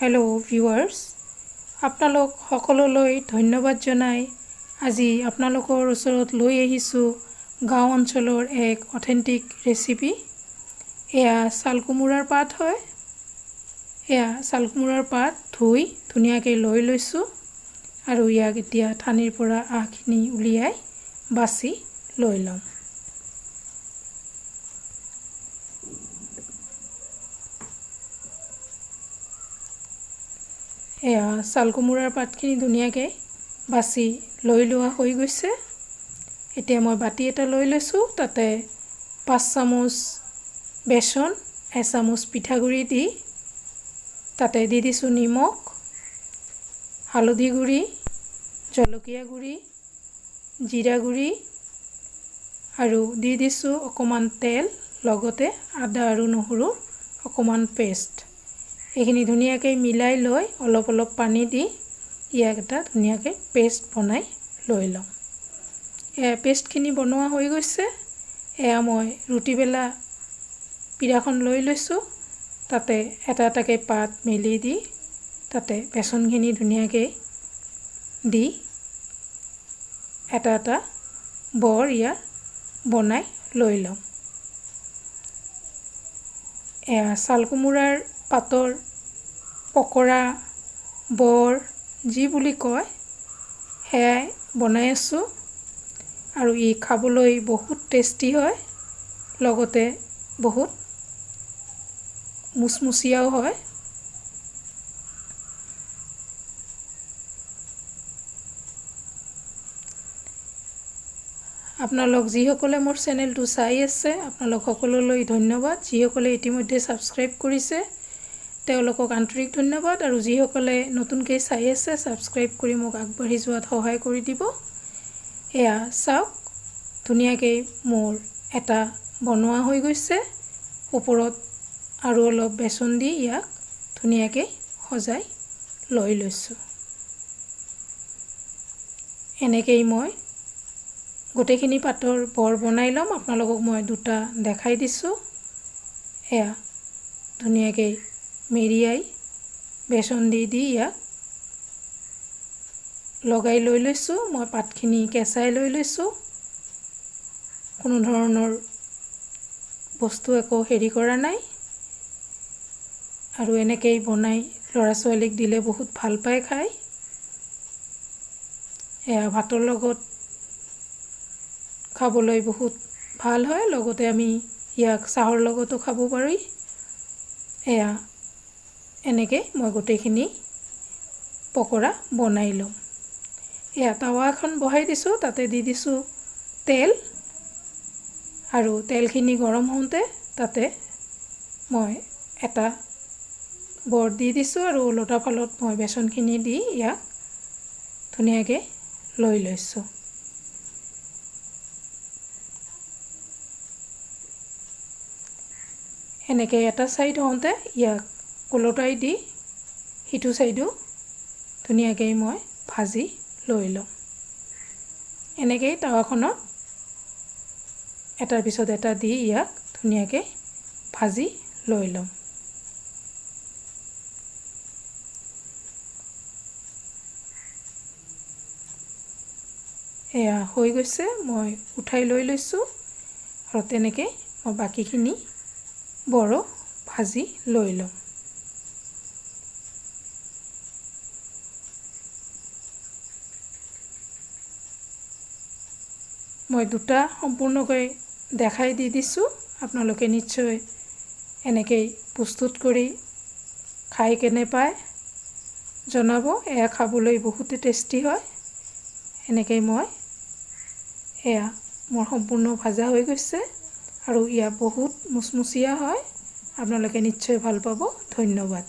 Hello' viewers, আপোনালোক সকলোলৈ ধন্যবাদ জনাই আজি আপোনালোকৰ ওচৰত লৈ আহিছোঁ গাঁও অঞ্চলৰ এক অথেণ্টিক ৰেচিপি। এয়া চাল কোমোৰাৰ পাত হয়। এয়া চাল কোমোৰাৰ পাত ধুই ধুনীয়াকৈ লৈ লৈছোঁ আৰু ইয়াক এতিয়া ঠানিৰ পৰা আহখিনি উলিয়াই বাছি লৈ ল'ম। এয়া চাল কোমোৰাৰ পাতখিনি ধুনীয়াকৈ বাছি লৈ লোৱা হৈ গৈছে। এতিয়া মই বাতি এটা লৈ লৈছোঁ, তাতে 5 চামুচ বেচন, 1 চামুচ পিঠাগুড়ি দি তাতে দি দিছোঁ নিমখ, হালধি গুড়ি, জলকীয়া গুড়ি, জিৰা গুড়ি আৰু দি দিছোঁ অকণমান তেল, লগতে আদা আৰু নহৰুৰ অকণমান পেষ্ট। এইখিনি ধুনীয়াকৈ মিলাই লৈ অলপ অলপ পানী দি ইয়াক এটা ধুনীয়াকৈ পেষ্ট বনাই লৈ ল'ম। এয়া পেষ্টখিনি বনোৱা হৈ গৈছে। এয়া মই ৰুটি বেলা পিৰাখন লৈ লৈছোঁ, তাতে এটা এটাকৈ পাত মেলি দি তাতে বেচনখিনি ধুনীয়াকৈ দি এটা এটা বৰ ইয়াৰ বনাই লৈ ল'ম। এয়া চাল কোমোৰাৰ পাতৰ পকৰা, বৰ যি বুলি কয় সেয়াই বনাই আছোঁ আৰু ই খাবলৈ বহুত টেষ্টি হয়, লগতে বহুত মুচমুচীয়াও হয়। আপোনালোক যিসকলে মোৰ চেনেলটো চাই আছে আপোনালোক সকলোলৈ ধন্যবাদ। যিসকলে ইতিমধ্যে ছাবস্ক্ৰাইব কৰিছে তেওঁলোকক আন্তৰিক ধন্যবাদ, আৰু যিসকলে নতুনকৈ চাই আছে ছাবস্ক্ৰাইব কৰি মোক আগবাঢ়ি যোৱাত সহায় কৰি দিব। এয়া চাওক, ধুনীয়াকৈ মোৰ এটা বনোৱা হৈ গৈছে। ওপৰত আৰু অলপ বেচন দি ইয়াক ধুনীয়াকৈ সজাই লৈ লৈছোঁ। এনেকেই মই গোটেইখিনি পাতৰ বৰ বনাই ল'ম। আপোনালোকক মই দুটা দেখাই দিছোঁ। এয়া ধুনীয়াকৈ মেৰিয়াই বেচন দি ইয়াক লগাই লৈ লৈছোঁ। মই পাতখিনি কেঁচাই লৈ লৈছোঁ, কোনো ধৰণৰ বস্তু একো হেৰি কৰা নাই। আৰু এনেকেই বনাই ল'ৰা ছোৱালীক দিলে বহুত ভাল পায় খাই। এয়া ভাতৰ লগত খাবলৈ বহুত ভাল হয়, লগতে আমি ইয়াক চাহৰ লগতো খাব পাৰি। এয়া এনেকৈ মই গোটেইখিনি পকৰা বনাই ল'ম। এয়া টাৱা এখন বহাই দিছোঁ, তাতে দি দিছোঁ তেল, আৰু তেলখিনি গৰম হওঁতে তাতে মই এটা বৰ দি দিছোঁ আৰু ওলোটা ফালত মই বেচনখিনি দি ইয়াক ধুনীয়াকৈ লৈ লৈছোঁ। এনেকৈ এটা ছাইড হওঁতে ইয়াক ওলোটাই দি সিটো ছাইডো ধুনীয়াকৈ মই ভাজি লৈ ল'ম। এনেকৈ টাৱাখনত এটাৰ পিছত এটা দি ইয়াক ধুনীয়াকৈ ভাজি লৈ ল'ম। এয়া হৈ গৈছে, মই উঠাই লৈ লৈছোঁ আৰু তেনেকৈ মই বাকীখিনি বৰো ভাজি লৈ ল'ম। মই দুটা সম্পূৰ্ণকৈ দেখাই দি দিছোঁ। আপোনালোকে নিশ্চয় এনেকৈ প্ৰস্তুত কৰি খাই কেনে পায় জনাব। এয়া খাবলৈ বহুতে টেষ্টি হয়। এনেকৈ মই এয়া মোৰ সম্পূৰ্ণ ভাজা হৈ গৈছে আৰু ইয়া বহুত মুচমুচীয়া হয়। আপোনালোকে নিশ্চয় ভাল পাব। ধন্যবাদ।